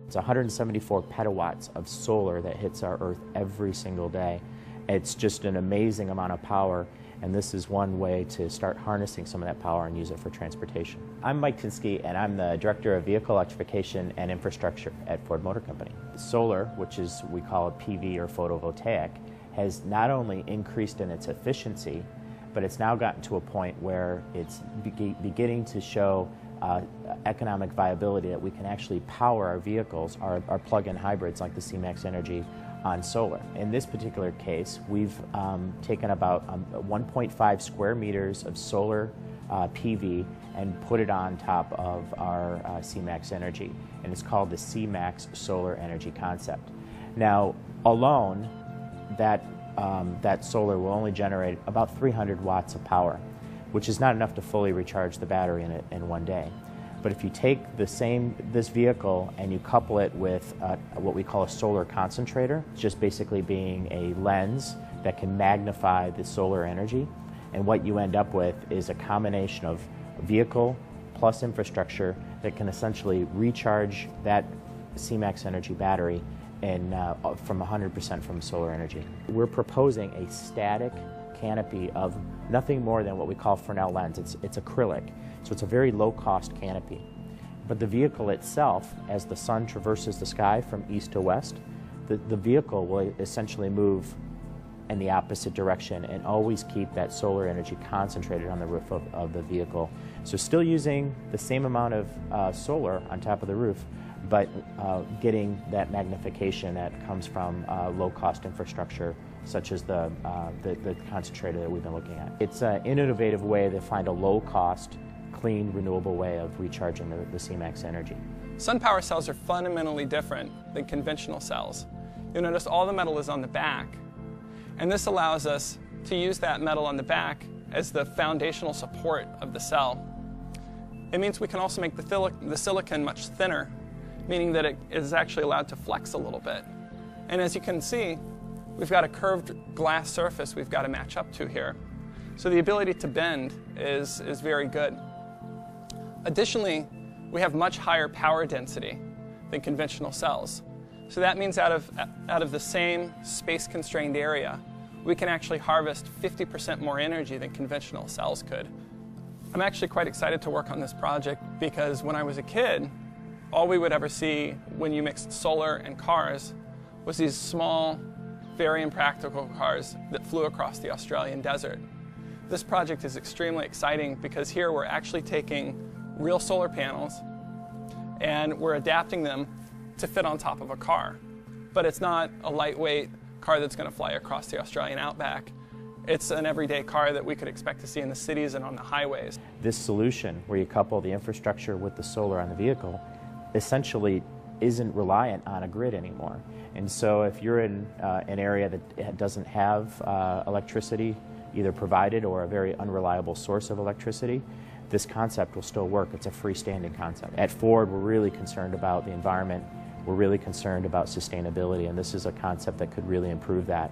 It's 174 petawatts of solar that hits our Earth every single day. It's just an amazing amount of power, and this is one way to start harnessing some of that power and use it for transportation. I'm Mike Tinsky, and I'm the Director of Vehicle Electrification and Infrastructure at Ford Motor Company. Solar, which is we call it PV or photovoltaic, has not only increased in its efficiency, but it's now gotten to a point where it's beginning to show economic viability, that we can actually power our vehicles, our plug-in hybrids like the C-Max Energy, on solar. In this particular case, we've taken about 1.5 square meters of solar PV and put it on top of our C-Max Energy, and it's called the C-Max Solar Energy Concept. Now, alone, that solar will only generate about 300 watts of power, which is not enough to fully recharge the battery in one day. But if you take this vehicle and you couple it with what we call a solar concentrator, just basically being a lens that can magnify the solar energy, and what you end up with is a combination of vehicle plus infrastructure that can essentially recharge that C-Max Energy battery from 100% from solar energy. We're proposing a static canopy of nothing more than what we call Fresnel lens. It's acrylic, so it's a very low-cost canopy. But the vehicle itself, as the sun traverses the sky from east to west, the vehicle will essentially move in the opposite direction and always keep that solar energy concentrated on the roof of the vehicle. So still using the same amount of solar on top of the roof, but getting that magnification that comes from low-cost infrastructure, such as the concentrator that we've been looking at. It's an innovative way to find a low-cost, clean, renewable way of recharging the C-Max Energy. SunPower cells are fundamentally different than conventional cells. You'll notice all the metal is on the back, and this allows us to use that metal on the back as the foundational support of the cell. It means we can also make the silicon much thinner, meaning that it is actually allowed to flex a little bit. And as you can see, we've got a curved glass surface we've got to match up to here. So the ability to bend is very good. Additionally, we have much higher power density than conventional cells. So that means out of the same space-constrained area, we can actually harvest 50% more energy than conventional cells could. I'm actually quite excited to work on this project because when I was a kid, all we would ever see when you mixed solar and cars was these small, very impractical cars that flew across the Australian desert. This project is extremely exciting because here we're actually taking real solar panels and we're adapting them to fit on top of a car. But it's not a lightweight car that's going to fly across the Australian outback. It's an everyday car that we could expect to see in the cities and on the highways. This solution, where you couple the infrastructure with the solar on the vehicle, essentially isn't reliant on a grid anymore. And so if you're in an area that doesn't have electricity either provided or a very unreliable source of electricity, this concept will still work. It's a freestanding concept. At Ford, we're really concerned about the environment. We're really concerned about sustainability, and this is a concept that could really improve that.